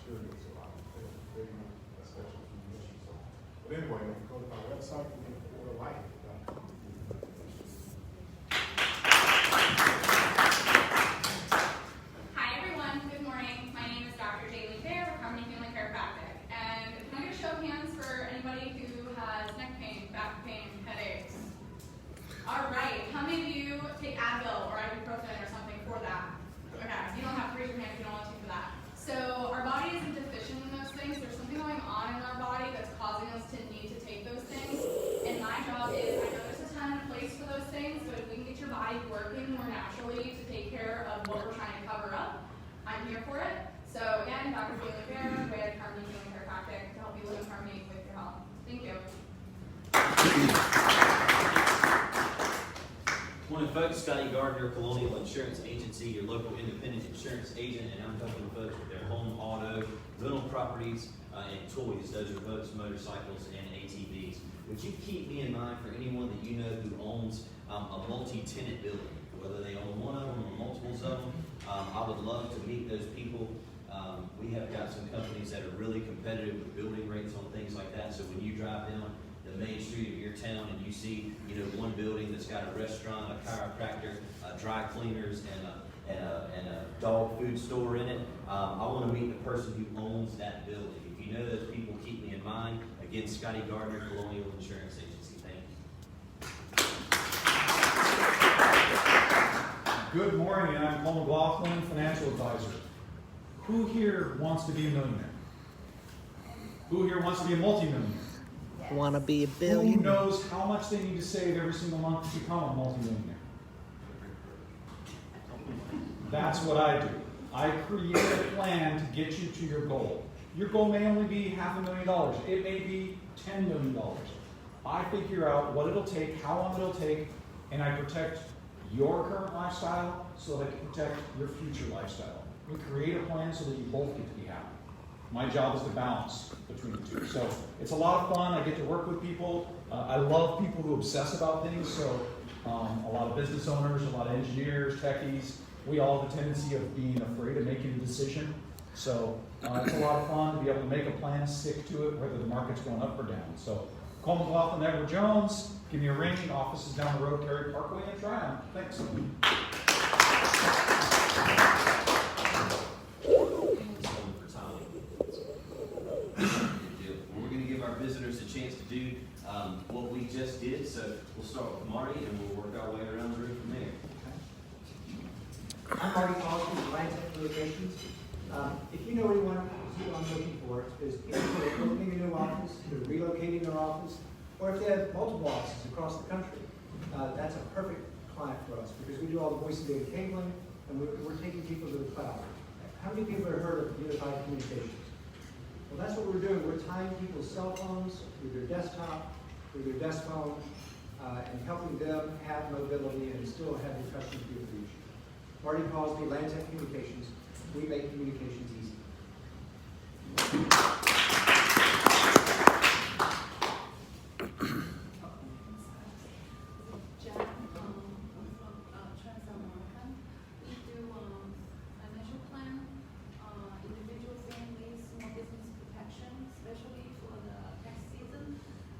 sure it's a lot. They're a special issue. So, but anyway, if you go to my website, you can order light. All right, how many of you take Advil or ibuprofen or something for that? Okay, you don't have to raise your hand if you don't want to for that. So our body isn't deficient in those things. There's something going on in our body that's causing us to need to take those things. And my job is, I know there's a time and a place for those things, but if we can get your body working more naturally to take care of what we're trying to cover up, I'm here for it. So again, Dr. Bailey Fair, Way of Harmony Healing Chiropractic to help you live in harmony with your health. Thank you. Morning, folks. Scotty Gardner, Colonial Insurance Agency, your local independent insurance agent, and I'm helping folks with their home, auto, rental properties, and toys. Those are boats, motorcycles, and ATVs. Would you keep me in mind for anyone that you know who owns a multi-tenant building, whether they own one of them or multiples of them? I would love to meet those people. We have got some companies that are really competitive with building rates on things like that. So when you drive down the main street of your town and you see, one building that's got a restaurant, a chiropractor, dry cleaners, and a dog food store in it, I want to meet the person who owns that building. If you know those people, keep me in mind. Again, Scotty Gardner, Colonial Insurance Agency. Thank you. Good morning. I'm Paul McLaughlin, financial advisor. Who here wants to be a millionaire? Who here wants to be a multi-millionaire? Want to be a billionaire? Who knows how much they need to save every single month to become a multi-millionaire? That's what I do. I create a plan to get you to your goal. Your goal may only be $500,000. It may be $10 million. I figure out what it'll take, how long it'll take, and I protect your current lifestyle so that I can protect your future lifestyle. We create a plan so that you both get to be happy. My job is to balance between the two. So it's a lot of fun. I get to work with people. I love people who obsess about things. So a lot of business owners, a lot of engineers, techies, we all have a tendency of being afraid of making a decision. So it's a lot of fun to be able to make a plan, stick to it, whether the market's going up or down. So call McLaughlin, Edward Jones. Give me a ring. Office is down the road, Terry Parkway in Tryon. Thanks. Visitors a chance to do what we just did. So we'll start with Marty and we'll work our way around the room from there. I'm Marty Cosby with Atlantic Communications. If you know anyone who I'm looking for, is people who are opening a new office, who are relocating their office, or if they have multiple offices across the country, that's a perfect client for us because we do all the voice and data cabling and we're taking people to the cloud. How many people have heard of unified communications? Well, that's what we're doing. We're tying people's cell phones with their desktop, with their desk phone, and helping them have mobility and still have the customer feel reach. Marty Cosby, Atlantic Communications. We make communications easy.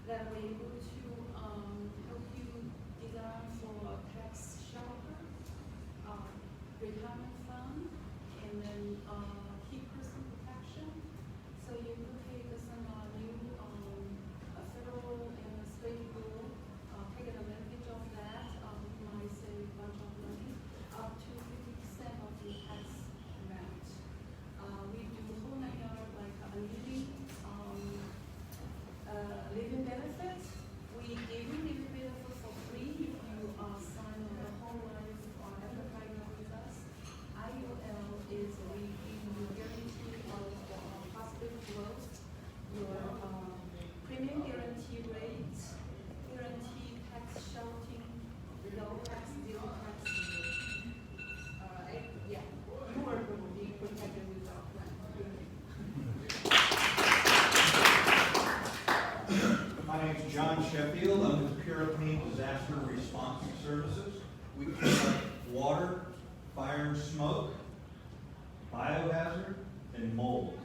That we're able to help you design for tax shelter, retirement fund, and then key person protection. So you could take some new federal and state rule, take advantage of that. You might save a bunch of money, up to 50% of the tax amount. We do whole 9 yards like annuity. Living benefits, we give you living benefits for free if you sign on the whole life or advertising with us. IUL is we give you guarantee of positive growth, your premium guarantee rate, guarantee tax sheltering, low tax, zero tax. Alright, yeah, you are going to be protected with our plan. My name is John Sheffield. I'm with Purity Disaster Response Services. We collect water, fire and smoke, biohazard, and mold.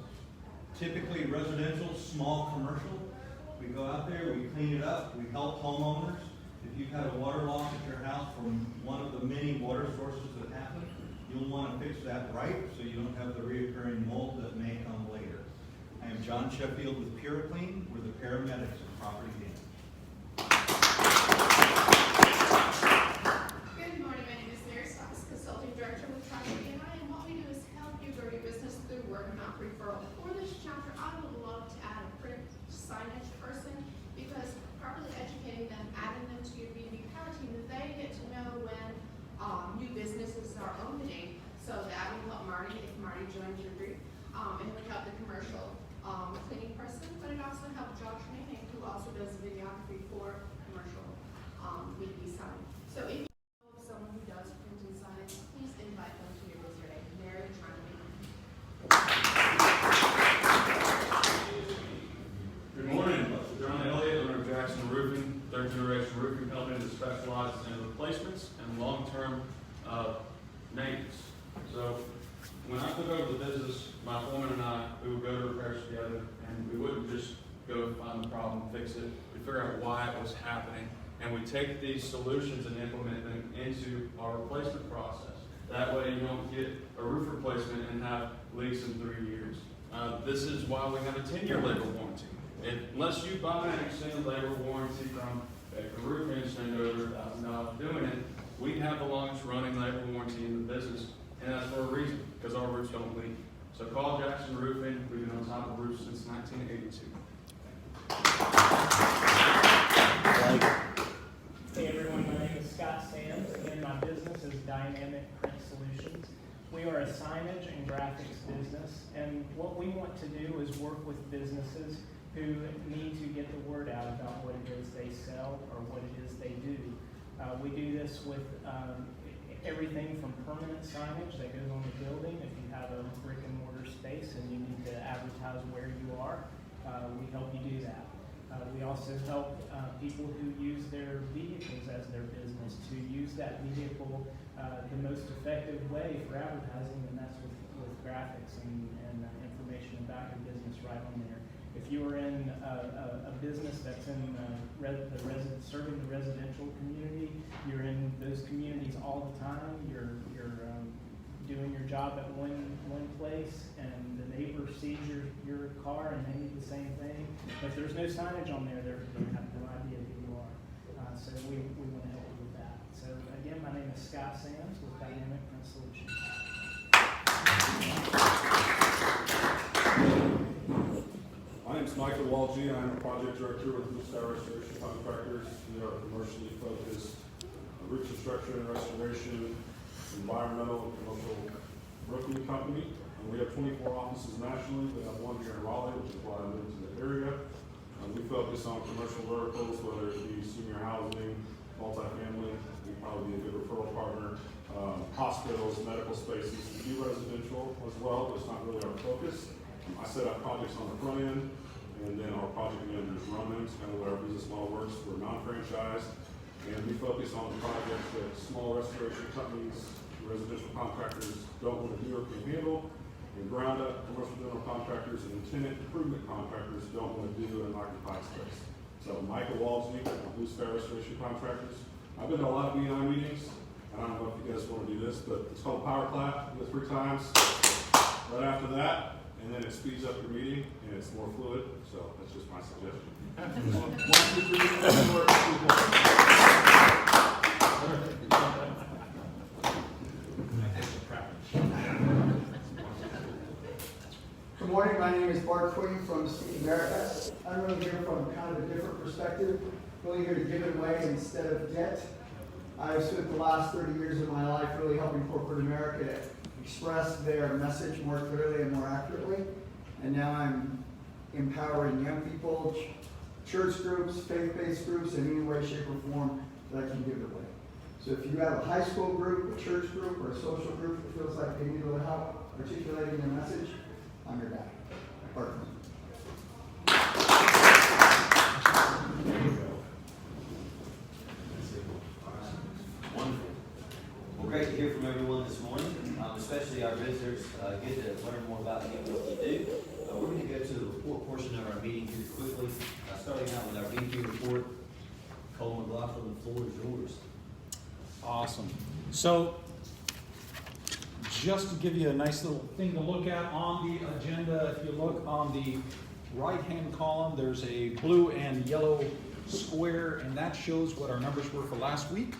typically residential, small commercial. We go out there, we clean it up, we help homeowners. If you've had a water loss at your house from one of the many water sources that happen, you'll want to fix that right so you don't have the reoccurring mold that may come later. I am John Sheffield with PuraClean. We're the paramedics of property damage. Good morning, my name is Mary Stocks, Consulting Director with Property DMI, and what we do is help you grow your business through word of mouth referral. For this chapter, I would love to add a print signage person, because properly educating them, adding them to your B2B power team, they get to know when new businesses are opening, so that would help Marty if Marty joins your group, and it would help the commercial cleaning person, but it also helped Josh Manning, who also does videography for commercial B2B sign. So if you know someone who does print and sign, please invite them to your visitor day. Mary trying to make. Good morning, John Elliott, owner of Jackson Roofing, third generation roofing company that specializes in replacements and long-term maintenance. So when I took over the business, my foreman and I, we would go to repairs together, and we wouldn't just go find the problem, fix it. We figure out why it was happening, and we take these solutions and implement them into our replacement process. That way you don't get a roof replacement and have leaks in 3 years. This is why we have a 10-year labor warranty. Unless you buy an extended labor warranty from a roof and over $1,000 doing it, we have the longest running labor warranty in the business, and that's for a reason, because our roofs don't leak. So call Jackson Roofing. We've been on top of roofs since 1982. Hey everyone, my name is Scott Sands, and my business is Dynamic Print Solutions. We are a signage and graphics business, and what we want to do is work with businesses who need to get the word out about what it is they sell or what it is they do. We do this with everything from permanent signage that goes on the building. If you have a brick and mortar space and you need to advertise where you are, we help you do that. We also help people who use their vehicles as their business to use that vehicle the most effective way for advertising, and that's with graphics and information about your business right on there. If you are in a business that's in serving the residential community, you're in those communities all the time. You're doing your job at one place, and the neighbor sees your car and they need the same thing. If there's no signage on there, they're going to have no idea who you are. So we want to help you with that. So again, my name is Scott Sands with Dynamic Print Solutions. My name is Michael Walgie. I'm a project director with Blue Sky Restoration Contractors. We are a commercially focused roof construction and restoration, environmental and commercial roofing company. And we have 24 offices nationally. We have one here in Raleigh, which is why I moved to the area. We focus on commercial verticals, whether it be senior housing, multifamily. We'd probably be a good referral partner. Hospitals, medical spaces. We do residential as well, but it's not really our focus. I set up projects on the front end, and then our project managers run them. It's kind of the way our business model works. We're non-franchised, and we focus on the projects that small restoration companies, residential contractors don't want to do or can handle, and ground up commercial general contractors and tenant improvement contractors don't want to do in an occupied space. So Michael Walsney, Blue Sky Restoration Contractors. I've been to a lot of BNI meetings, and I don't know if you guys want to do this, but it's called Power Clap. You do it 3 times. Right after that, and then it speeds up your meeting, and it's more fluid, so that's just my suggestion. 1, 2, 3, 4, 5. Good morning, my name is Bart Quinn from City Americas. I'm really here from kind of a different perspective, really here to give it away instead of debt. I've spent the last 30 years of my life really helping corporate America express their message more clearly and more accurately. And now I'm empowering young people, church groups, faith-based groups, in any way, shape, or form that I can give it away. So if you have a high school group, a church group, or a social group that feels like they need a little help articulating their message, I'm your guy. Bart. Wonderful. Well, great to hear from everyone this morning, especially our visitors. Get to learn more about you and what you do. We're going to go to the portion of our meeting here quickly. Starting out with our VP report, Cole McLaughlin, the floor is yours. Awesome. So, just to give you a nice little thing to look at on the agenda, if you look on the right-hand column, there's a blue and yellow square, and that shows what our numbers were for last week.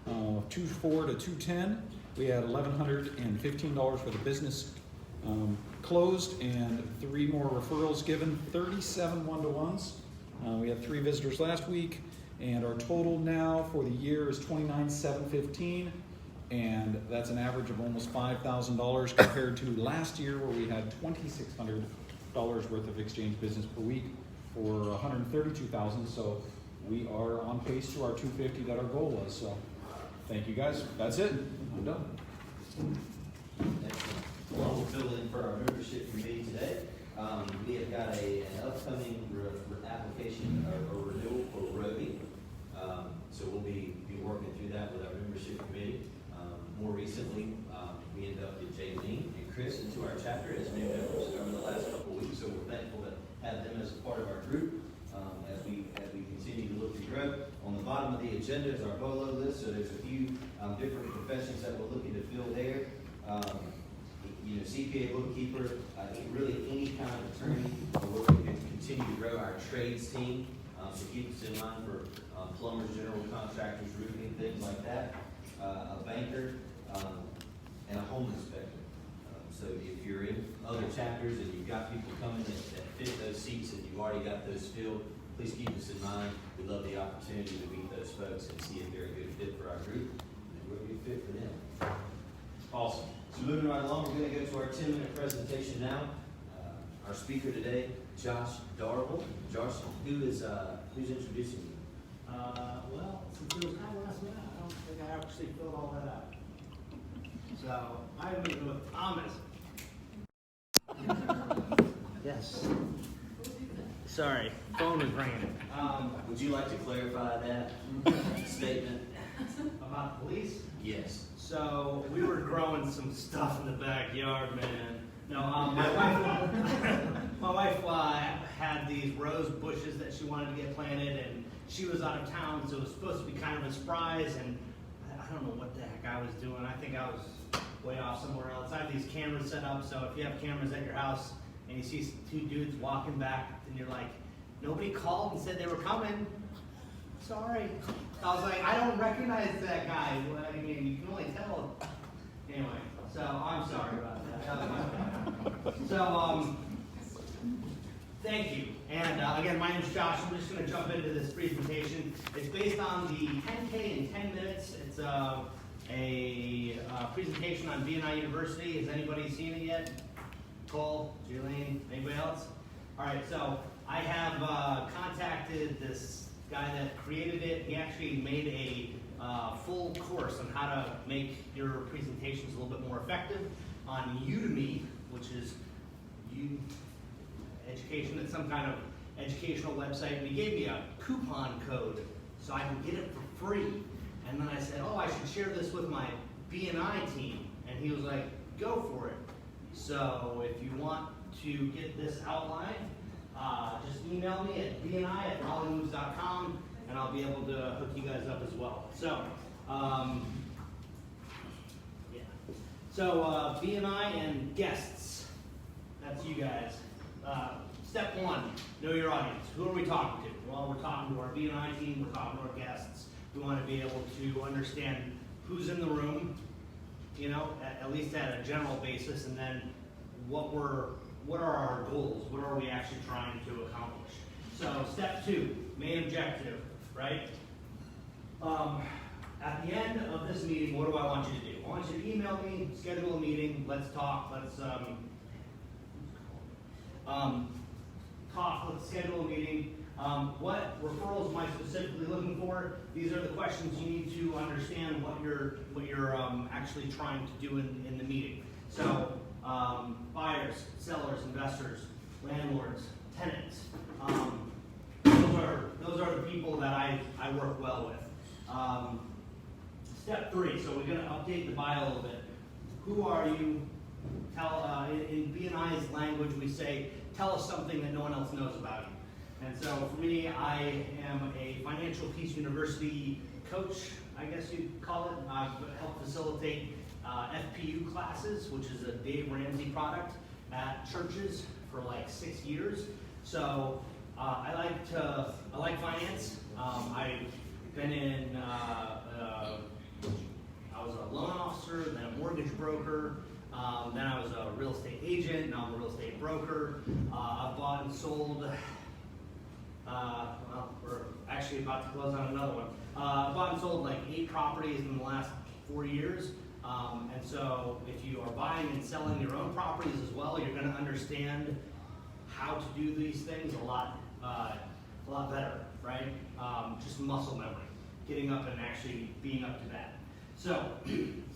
2/4 to 2/10. We had $1,115 for the business closed, and 3 more referrals given, 37 one-to-ones. We had 3 visitors last week, and our total now for the year is $29,715, and that's an average of almost $5,000 compared to last year where we had $2,600 worth of exchange business per week for $132,000. So we are on pace to our $250 that our goal was. So thank you guys. That's it. I'm done. Excellent. Well, we'll fill in for our membership committee today. We have got an upcoming application or renewal for Roby. So we'll be working through that with our membership committee. More recently, we inducted Jaylene and Chris into our chapter as new members over the last couple of weeks. So we're thankful to have them as a part of our group as we continue to look to grow. On the bottom of the agenda is our BOLO list. So there's a few different professions that we're looking to fill there. CPA, bookkeeper, really any kind of attorney. We're looking to continue to grow our trades team. So keep us in mind for plumbers, general contractors, roofing, things like that. A banker, and a home inspector. So if you're in other chapters and you've got people coming that fit those seats and you've already got those filled, please keep us in mind. We'd love the opportunity to meet those folks and see if they're a good fit for our group and we're a good fit for them. Awesome. So moving right along, we're going to go to our 10-minute presentation now. Our speaker today, Josh Darble. Josh, who's introducing you? Well, since it was kind of last minute, I don't think I actually filled all that out. So I'm going to go with Thomas. Yes. Sorry, phone was ringing. Would you like to clarify that statement? About the police? Yes. So we were growing some stuff in the backyard, man. No, my wife had these rose bushes that she wanted to get planted, and she was out of town, so it was supposed to be kind of a surprise, and I don't know what the heck I was doing. I think I was way off somewhere else. I have these cameras set up, so if you have cameras at your house and you see 2 dudes walking back, and you're like, nobody called and said they were coming. Sorry. I was like, I don't recognize that guy. Well, I mean, you can only tell. Anyway, so I'm sorry about that. That was my bad. So, thank you. And again, my name is Josh. I'm just going to jump into this presentation. It's based on the 10K in 10 minutes. It's a presentation on B&I University. Has anybody seen it yet? Cole, Julian, anybody else? All right, so I have contacted this guy that created it. He actually made a full course on how to make your presentations a little bit more effective on Udemy, which is education. It's some kind of educational website. And he gave me a coupon code so I can get it for free. And then I said, oh, I should share this with my B&I team. And he was like, go for it. So if you want to get this outline, just email me at bni@hollymoves.com and I'll be able to hook you guys up as well. So, yeah. So, B&I and guests, that's you guys. Step 1, know your audience. Who are we talking to? Well, we're talking to our B&I team, we're talking to our guests. We want to be able to understand who's in the room, you know, at least at a general basis, and then what are our goals? What are we actually trying to accomplish? So step 2, main objective, right? At the end of this meeting, what do I want you to do? I want you to email me, schedule a meeting, let's talk, let's schedule a meeting. What referrals am I specifically looking for? These are the questions you need to understand what you're actually trying to do in the meeting. So buyers, sellers, investors, landlords, tenants. Those are the people that I work well with. Step 3, so we're going to update the bio a little bit. Who are you? in B&I's language, we say, tell us something that no one else knows about you. And so for me, I am a Financial Peace University coach, I guess you'd call it. I've helped facilitate FPU classes, which is a Dave Ramsey product, at churches for like 6 years. So I like finance. I've been in, I was a loan officer, then a mortgage broker, then I was a real estate agent, now I'm a real estate broker. I've bought and sold, well, we're actually about to close on another one. I've bought and sold like 8 properties in the last 4 years. And so if you are buying and selling your own properties as well, you're going to understand how to do these things a lot better, right? Just muscle memory, getting up and actually being up to that. So,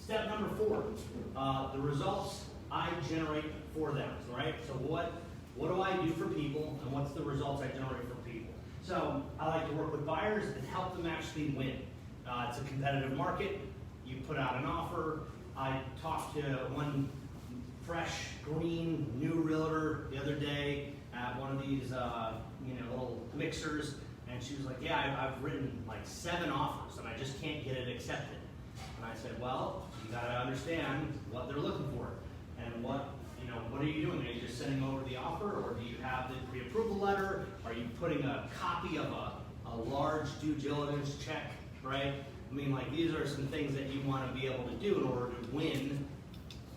step number 4, the results I generate for them, right? So what do I do for people, and what's the results I generate for people? So I like to work with buyers and help them actually win. It's a competitive market. You put out an offer. I talked to one fresh, green, new realtor the other day at one of these, little mixers, and she was like, "Yeah, I've written like 7 offers, and I just can't get it accepted." And I said, "Well, you got to understand what they're looking for, and what are you doing? Are you just sending over the offer, or do you have the pre-approval letter? Are you putting a copy of a large due diligence check, right? I mean, like, these are some things that you want to be able to do in order to win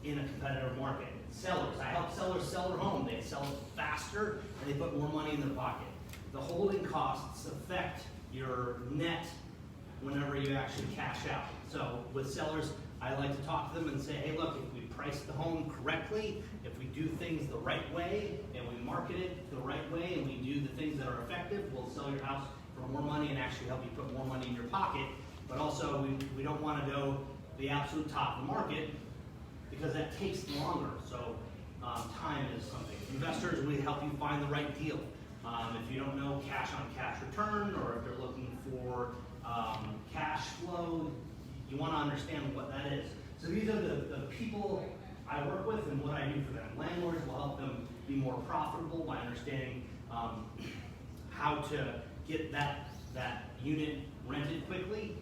in a competitive market. Sellers, I help sellers sell their home. They sell it faster, and they put more money in their pocket. The holding costs affect your net whenever you actually cash out. So with sellers, I like to talk to them and say, hey, look, if we price the home correctly, if we do things the right way, and we market it the right way, and we do the things that are effective, we'll sell your house for more money and actually help you put more money in your pocket. But also, we don't want to go the absolute top of the market, because that takes longer. So time is something. Investors, we help you find the right deal. If you don't know cash on cash return, or if you're looking for cash flow, you want to understand what that is. So these are the people I work with and what I do for them. Landlords will help them be more profitable by understanding how to get that unit rented quickly.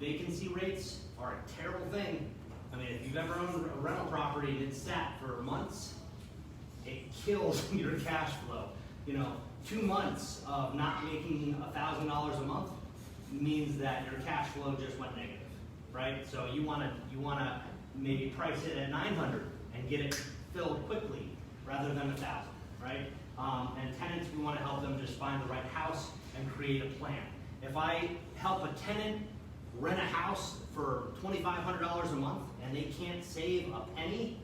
Vacancy rates are a terrible thing. I mean, if you've ever owned a rental property and it's sat for months, it kills your cash flow. 2 months of not making $1,000 a month means that your cash flow just went negative, right? So you want to maybe price it at $900 and get it filled quickly rather than $1,000, right? And tenants, we want to help them just find the right house and create a plan. If I help a tenant rent a house for $2,500 a month and they can't save a penny,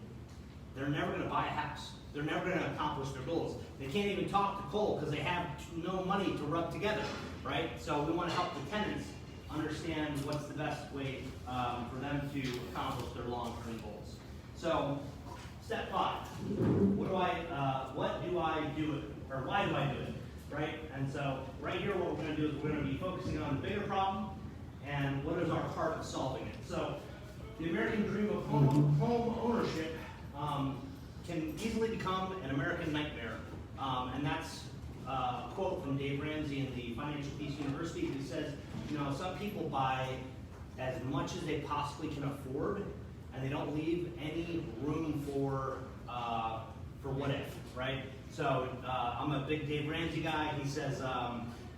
they're never going to buy a house. They're never going to accomplish their goals. They can't even talk to Cole because they have no money to rub together, right? So we want to help the tenants understand what's the best way for them to accomplish their long-term goals. So, step 5. What do I do, or why do I do it, right? And so, right here, what we're going to do is we're going to be focusing on the bigger problem and what is our part of solving it. So, the American dream of home ownership can easily become an American nightmare. And that's a quote from Dave Ramsey in the Financial Peace University, who says, some people buy as much as they possibly can afford, and they don't leave any room for what if, right? So I'm a big Dave Ramsey guy. He says,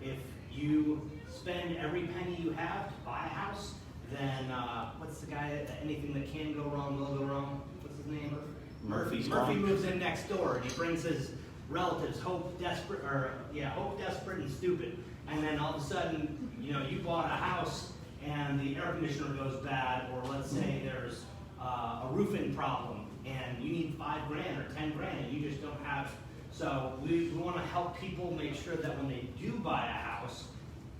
if you spend every penny you have to buy a house, then what's the guy, anything that can go wrong will go wrong? What's his name? Murphy. Murphy moves in next door, and he brings his relatives, Hope, desperate, and stupid. And then all of a sudden, you bought a house and the air conditioner goes bad, or let's say there's a roofing problem and you need $5,000 or $10,000 and you just don't have it. So we want to help people make sure that when they do buy a house,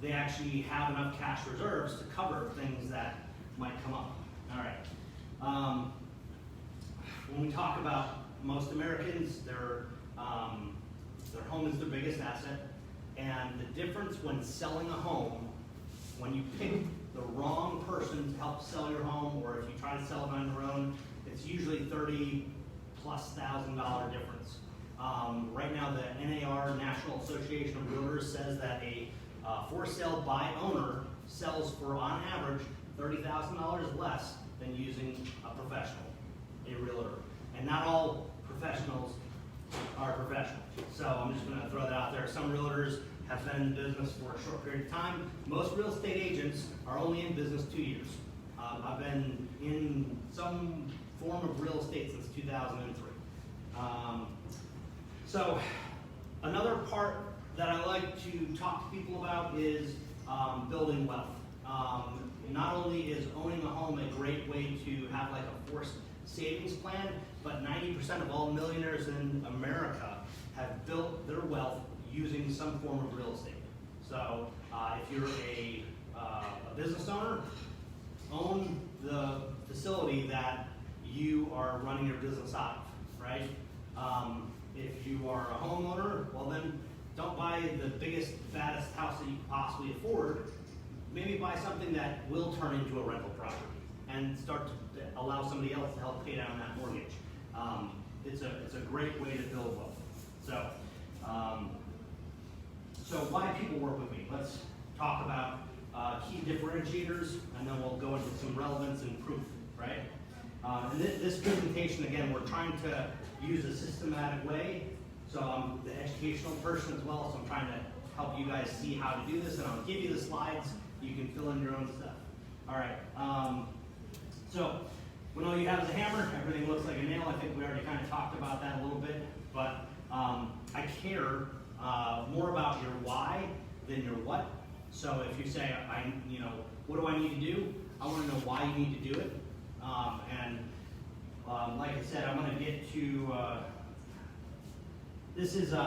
they actually have enough cash reserves to cover things that might come up. All right. When we talk about most Americans, their home is their biggest asset. And the difference when selling a home, when you pick the wrong person to help sell your home, or if you try to sell it on your own, it's usually 30 plus $1,000 difference. Right now, the NAR, National Association of Realtors, says that a for sale by owner sells for, on average, $30,000 less than using a professional, a realtor. And not all professionals are professional. So I'm just gonna throw that out there. Some realtors have been in business for a short period of time. Most real estate agents are only in business 2 years. I've been in some form of real estate since 2003. So another part that I like to talk to people about is building wealth. Not only is owning a home a great way to have like a forced savings plan, but 90% of all millionaires in America have built their wealth using some form of real estate. So if you're a business owner, own the facility that you are running your business out of, right? If you are a homeowner, well then don't buy the biggest, fattest house that you can possibly afford. Maybe buy something that will turn into a rental property and start to allow somebody else to help pay down that mortgage. It's a great way to build wealth. So why people work with me? Let's talk about key differentiators, and then we'll go into some relevance and proof, right? And this presentation, again, we're trying to use a systematic way. So I'm the educational person as well, so I'm trying to help you guys see how to do this, and I'll give you the slides. You can fill in your own stuff. All right. So when all you have is a hammer, everything looks like a nail. I think we already kind of talked about that a little bit, but I care more about your why than your what. So if you say, what do I need to do? I want to know why you need to do it. Like I said, I'm going to get to, this is, this thing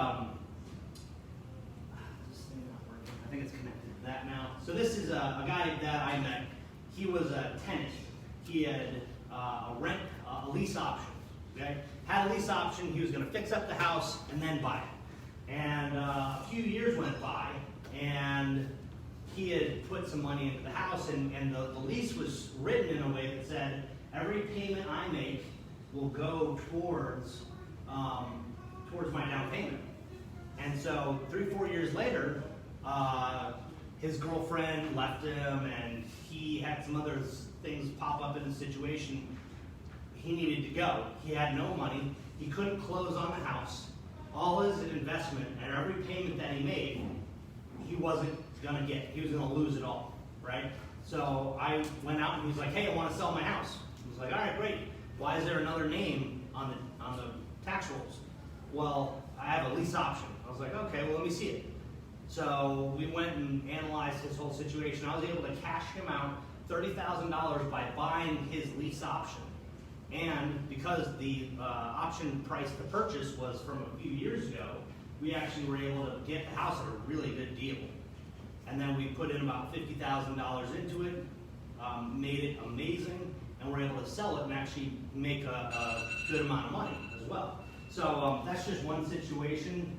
not working. I think it's connected to that now. So this is a guy that I met. He was a tenant. He had a lease option, okay? Had a lease option. He was going to fix up the house and then buy it. And a few years went by, and he had put some money into the house, and the lease was written in a way that said, every payment I make will go towards my down payment. And so 3-4 years later, his girlfriend left him, and he had some other things pop up in the situation. He needed to go. He had no money. He couldn't close on the house. All his investment and every payment that he made, he wasn't gonna get. He was gonna lose it all, right? So I went out and he was like, hey, I wanna sell my house. I was like, all right, great. Why is there another name on the tax rolls? Well, I have a lease option. I was like, okay, well, let me see it. So we went and analyzed his whole situation. I was able to cash him out $30,000 by buying his lease option. And because the option price to purchase was from a few years ago, we actually were able to get the house at a really good deal. And then we put in about $50,000 into it, made it amazing, and we're able to sell it and actually make a good amount of money as well. So that's just one situation.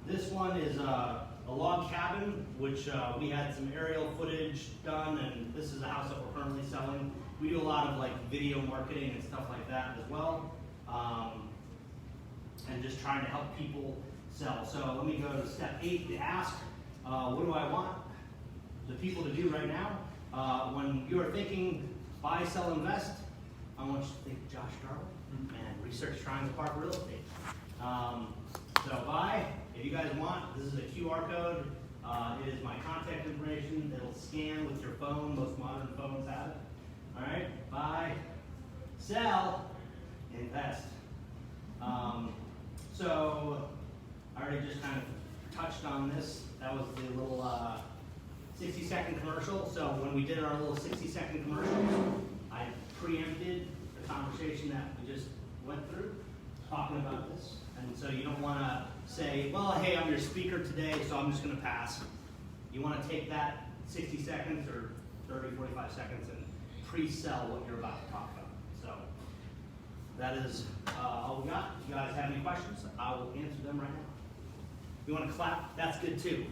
This one is a log cabin, which we had some aerial footage done, and this is a house that we're currently selling. We do a lot of like video marketing and stuff like that as well, and just trying to help people sell. So let me go to step 8, to ask, what do I want the people to do right now? When you are thinking buy, sell, invest, I want you to think Josh Darwin and research Triangle Park Real Estate. So buy, if you guys want, this is a QR code. It is my contact information. It'll scan with your phone. Most modern phones have it. All right, buy, sell, invest. So I already just kind of touched on this. That was the little 60-second commercial. So when we did our little 60-second commercial, I preempted the conversation that we just went through, talking about this. And so you don't want to say, well, hey, I'm your speaker today, so I'm just going to pass. You want to take that 60 seconds or 30, 45 seconds and pre-sell what you're about to talk about. So that is all we got. If you guys have any questions, I will answer them right now. If you want to clap, that's good too.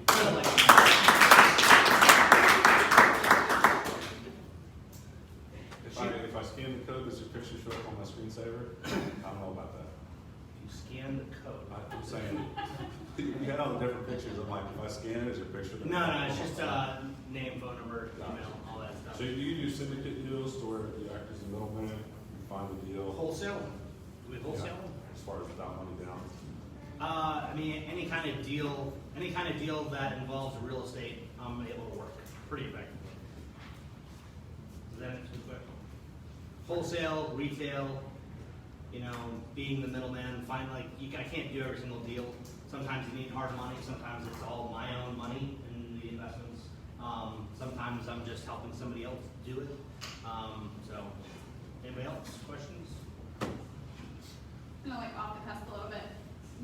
If I scan the code, does your picture picture show up on my screensaver? I don't know about that. You scan the code. I'm saying, you had all the different pictures. I'm like, if I scan it, is your picture? No, it's just name, phone number, email, all that stuff. So do you do syndicate deals to where you act as a middleman, you find the deal? Wholesale? Do we wholesale? As far as without money down? I mean, any kind of deal that involves real estate, I'm able to work pretty effectively. Does that answer the question? Wholesale, retail, you know, being the middleman, I can't do every single deal. Sometimes you need hard money, sometimes it's all my own money in the investments. Sometimes I'm just helping somebody else do it. So, anybody else, questions? I'm gonna like off the cusp a little bit.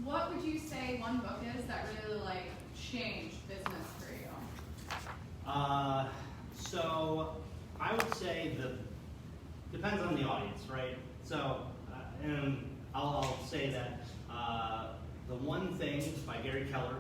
What would you say one book is that really like changed business for you? So I would say depends on the audience, right? So, and I'll say that The One Thing by Gary Keller,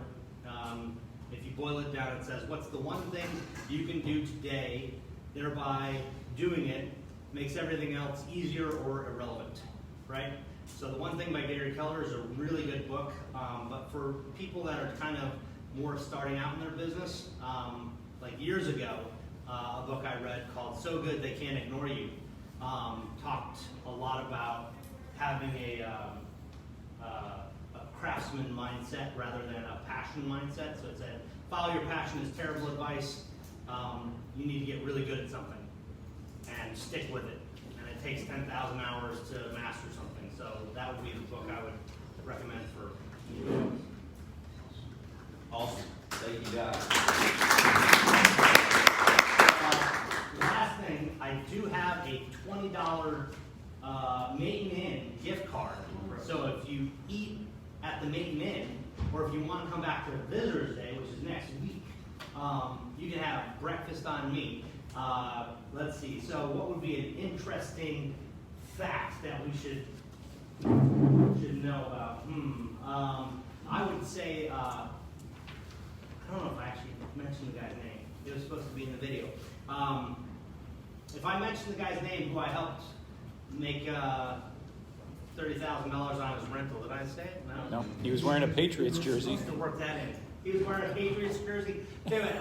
if you boil it down, it says, what's the one thing you can do today, thereby doing it makes everything else easier or irrelevant, right? So The One Thing by Gary Keller is a really good book, but for people that are kind of more starting out in their business, like years ago, a book I read called So Good They Can't Ignore You talked a lot about having a craftsman mindset rather than a passion mindset. So it said, follow your passion is terrible advice. You need to get really good at something and stick with it. And it takes 10,000 hours to master something. So that would be the book I would recommend for you. Awesome. Thank you, guys. Last thing, I do have a $20 Maiden Inn gift card. So if you eat at the Maiden Inn, or if you want to come back to Visitors Day, which is next week, you can have breakfast on me. Let's see, so what would be an interesting fact that we should know about? I would say, I don't know if I actually mentioned the guy's name. It was supposed to be in the video. If I mention the guy's name who I helped make $30,000 on his rental, did I say it? No, he was wearing a Patriots jersey. Supposed to work that in. He was wearing a Patriots jersey. Anyway,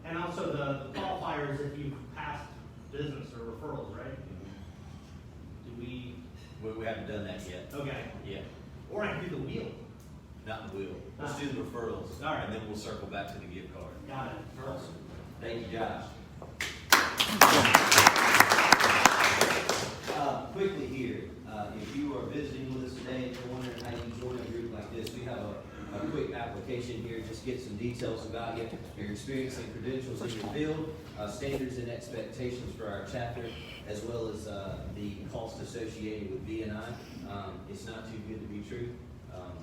and also the qualifiers if you passed business or referrals, right? Do we? We haven't done that yet. Okay. Yeah, Or I can do the wheel. not the wheel. Let's do the referrals. All right. And then we'll circle back to the gift card. Got it. Awesome. Thank you, Josh. Quickly here, if you are visiting with us today and you're wondering how you join a group like this, we have a quick application here. Just get some details about you, your experience and credentials in your field, standards and expectations for our chapter, as well as the cost associated with B&I. It's not too good to be true,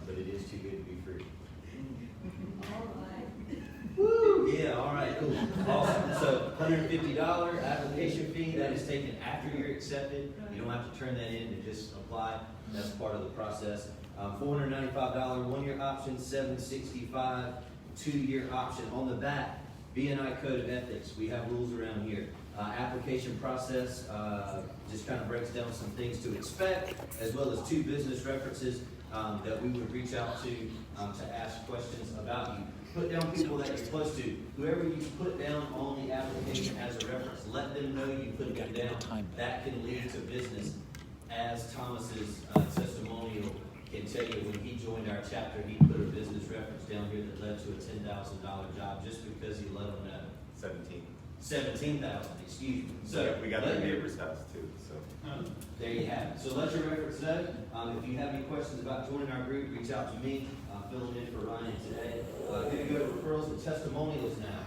but it is too good to be free. Woo! Yeah, all right, cool. Awesome. So $150 application fee, that is taken after you're accepted. You don't have to turn that in to just apply. That's part of the process. $495 one-year option, $765 two-year option. On the back, B&I Code of Ethics. We have rules around here. Application process just kind of breaks down some things to expect, as well as 2 business references that we would reach out to ask questions about you. Put down people that you're close to. Whoever you put down on the application as a reference, let them know you put them down. That can lead to business. As Thomas's testimonial can tell you, when he joined our chapter, he put a business reference down here that led to a $10,000 job just because he let them know. 17,000, excuse me. So we got the neighbor's house too, so. There you have it. So let your reference know. If you have any questions about joining our group, reach out to me. Filling in for Ryan today. Going to go to referrals and testimonials now.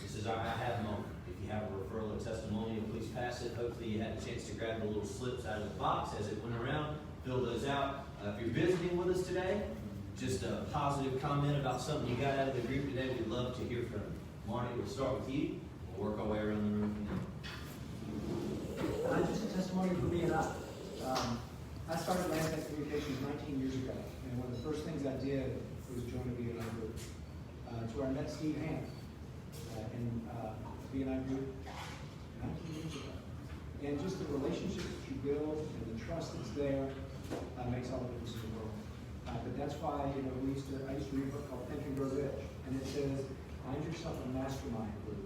This is our I have moment. If you have a referral or testimonial, please pass it. Hopefully you had a chance to grab the little slips out of the box as it went around. Fill those out. If you're visiting with us today, just a positive comment about something you got out of the group today, we'd love to hear from you. Marty, we'll start with you. We'll work our way around the room from there. Just a testimony for B&I. I started Landscape Communications 19 years ago, and one of the first things I did was join a B&I group. It's where I met Steve Hand in B&I group 19 years ago. And just the relationship that you build and the trust that's there makes all the difference in the world. But that's why, I used to read a book called Think and Grow Rich, and it says, find yourself a mastermind group.